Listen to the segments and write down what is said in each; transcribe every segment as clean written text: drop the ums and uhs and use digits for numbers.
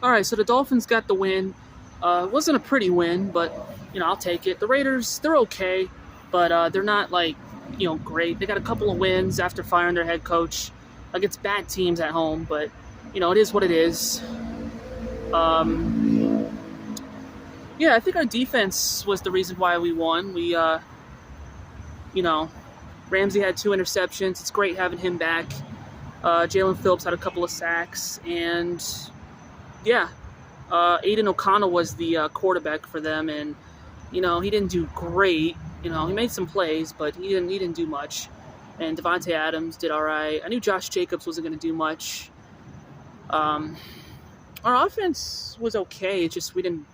All right, so the Dolphins got the win. It wasn't a pretty win, but I'll take it. The Raiders, they're okay, but they're not like great. They got a couple of wins after firing their head coach against bad teams at home, but it is what it is. Yeah, I think our defense was the reason why we won. We Ramsey had 2 interceptions. It's great having him back. Jalen Phillips had a couple of sacks, and yeah, Aiden O'Connell was the quarterback for them, and he didn't do great. He made some plays, but he didn't do much. And Devontae Adams did all right. I knew Josh Jacobs wasn't going to do much. Our offense was okay. It's just we didn't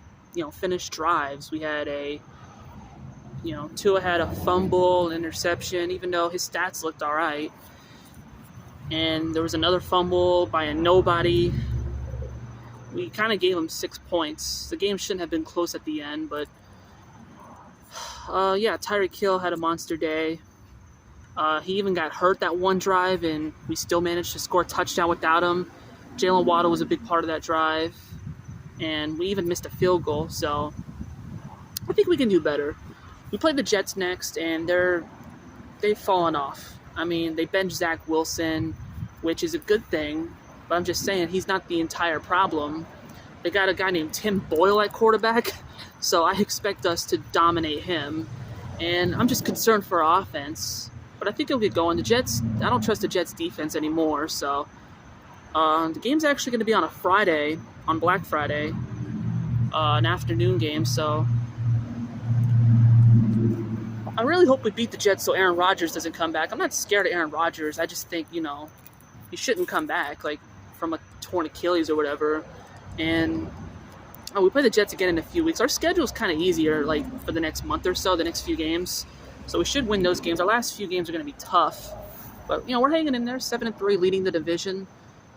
finish drives. We had Tua had a fumble, interception, even though his stats looked all right. And there was another fumble by a nobody. We kind of gave him 6 points. The game shouldn't have been close at the end, but Tyreek Hill had a monster day. He even got hurt that one drive, and we still managed to score a touchdown without him. Jalen Waddle was a big part of that drive, and we even missed a field goal, so I think we can do better. We play the Jets next, and they've fallen off. I mean, they benched Zach Wilson, which is a good thing, but I'm just saying he's not the entire problem. They got a guy named Tim Boyle at quarterback, so I expect us to dominate him, and I'm just concerned for our offense. But I think it'll get going. The Jets, I don't trust the Jets' defense anymore, so the game's actually going to be on a Friday, on Black Friday, an afternoon game, so I really hope we beat the Jets so Aaron Rodgers doesn't come back. I'm not scared of Aaron Rodgers. I just think, he shouldn't come back, like, from a torn Achilles or whatever. And we play the Jets again in a few weeks. Our schedule's kind of easier, like, for the next month or so, the next few games. So we should win those games. Our last few games are going to be tough. But, we're hanging in there, 7-3, leading the division.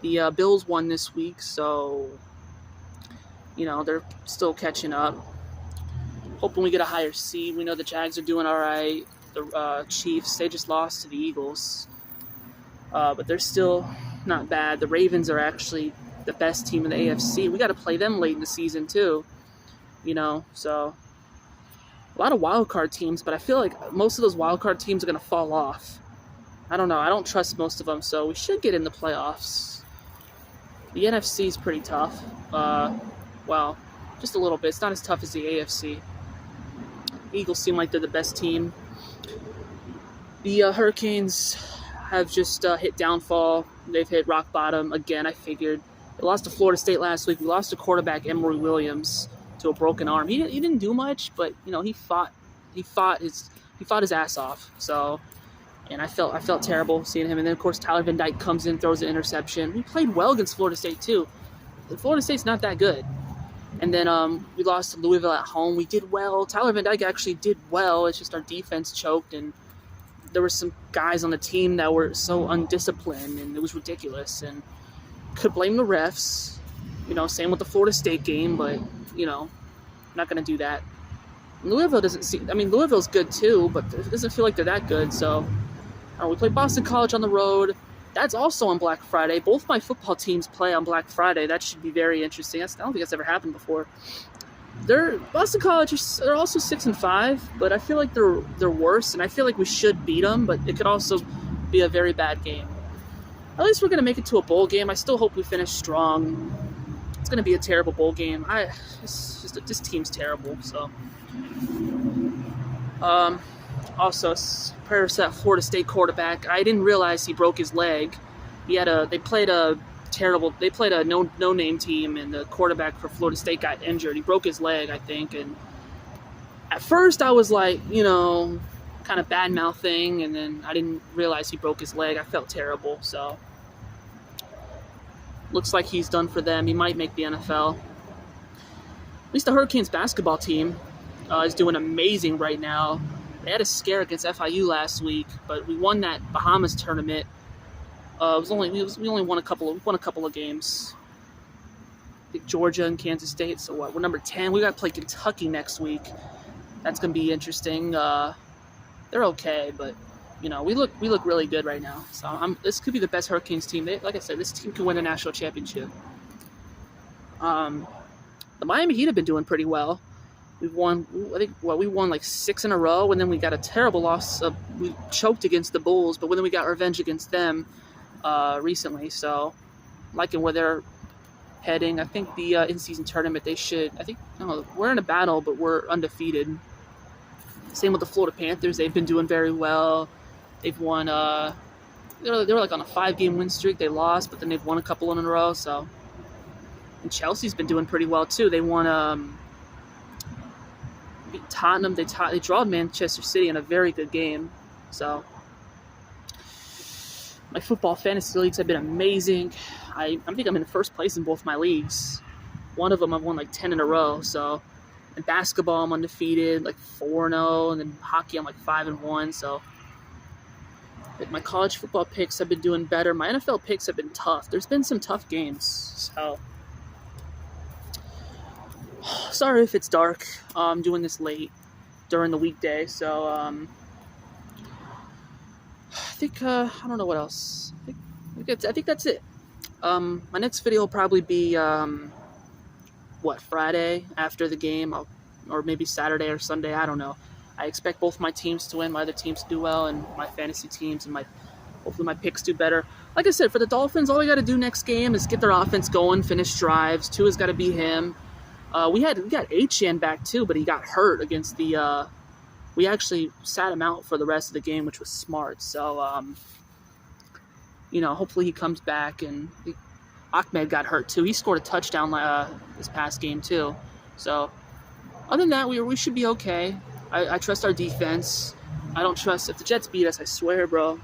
The Bills won this week, so, they're still catching up. Hoping we get a higher seed. We know the Jags are doing all right. The Chiefs, they just lost to the Eagles. But they're still not bad. The Ravens are actually the best team in the AFC. We got to play them late in the season, too. So a lot of wild card teams, but I feel like most of those wild card teams are going to fall off. I don't know. I don't trust most of them, so we should get in the playoffs. The NFC is pretty tough. Well, just a little bit. It's not as tough as the AFC. Eagles seem like they're the best team. The Hurricanes have just hit downfall. They've hit rock bottom again, I figured. They lost to Florida State last week. We lost to quarterback Emory Williams to a broken arm. He didn't do much, but he fought his ass off. So, and I felt terrible seeing him. And then of course Tyler Van Dyke comes in, throws an interception. We played well against Florida State too. Florida State's not that good. And then we lost to Louisville at home. We did well. Tyler Van Dyke actually did well. It's just our defense choked, and there were some guys on the team that were so undisciplined, and it was ridiculous. And could blame the refs. Same with the Florida State game, but, not going to do that. Louisville Louisville's good too, but it doesn't feel like they're that good. So we play Boston College on the road. That's also on Black Friday. Both my football teams play on Black Friday. That should be very interesting. I don't think that's ever happened before. Boston College, they're also 6-5, but I feel like they're worse, and I feel like we should beat them, but it could also be a very bad game. At least we're going to make it to a bowl game. I still hope we finish strong. It's going to be a terrible bowl game. This team's terrible, so. Also, prayers to that Florida State quarterback. I didn't realize he broke his leg. They played a no-name team, and the quarterback for Florida State got injured. He broke his leg, I think, and at first I was like, kind of bad-mouthing, and then I didn't realize he broke his leg. I felt terrible, so looks like he's done for them. He might make the NFL. At least the Hurricanes basketball team is doing amazing right now. They had a scare against FIU last week, but we won that Bahamas tournament. We only won a couple of games. I think Georgia and Kansas State. So what? We're number 10. We got to play Kentucky next week. That's gonna be interesting. They're okay, but we look really good right now. So this could be the best Hurricanes team. Like I said, this team could win a national championship. The Miami Heat have been doing pretty well. We've won, I think, we won like 6 in a row, and then we got a terrible loss. We choked against the Bulls, but then we got revenge against them recently. So, liking where they're heading. I think the in-season tournament, they should. I think, I don't know, we're in a battle, but we're undefeated. Same with the Florida Panthers. They've been doing very well. They've won. They were like on a 5-game win streak. They lost, but then they've won a couple in a row. So, and Chelsea's been doing pretty well too. They won. Beat Tottenham. They drawed Manchester City in a very good game. So, my football fantasy leagues have been amazing. I think I'm in first place in both my leagues. One of them I've won like 10 in a row. So, in basketball I'm undefeated, like 4-0, and then hockey I'm like 5-1. So, my college football picks have been doing better. My NFL picks have been tough. There's been some tough games. So, sorry if it's dark. I'm doing this late during the weekday. So, I think I don't know what else. I think that's it. My next video will probably be Friday after the game, or maybe Saturday or Sunday. I don't know. I expect both my teams to win, my other teams to do well, and my fantasy teams, and hopefully my picks do better. Like I said, for the Dolphins, all we got to do next game is get their offense going, finish drives. Tua's got to be him. We got Achane back too, but he got hurt against the. We actually sat him out for the rest of the game, which was smart. So, hopefully he comes back. And Ahmed got hurt too. He scored a touchdown this past game too. So, other than that, we should be okay. I trust our defense. I don't trust if the Jets beat us. I swear, bro.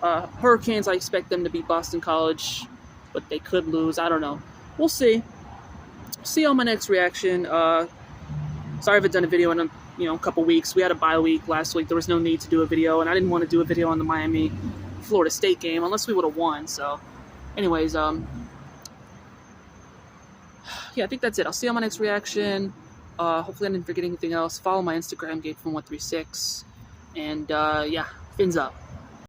Hurricanes, I expect them to beat Boston College, but they could lose. I don't know. We'll see. See on my next reaction. Sorry I haven't done a video in a couple weeks. We had a bye week last week. There was no need to do a video, and I didn't want to do a video on the Miami Florida State game unless we would have won. So, anyways, yeah, I think that's it. I'll see you on my next reaction. Hopefully I didn't forget anything else. Follow my Instagram, Gate from 136, and yeah, fins up.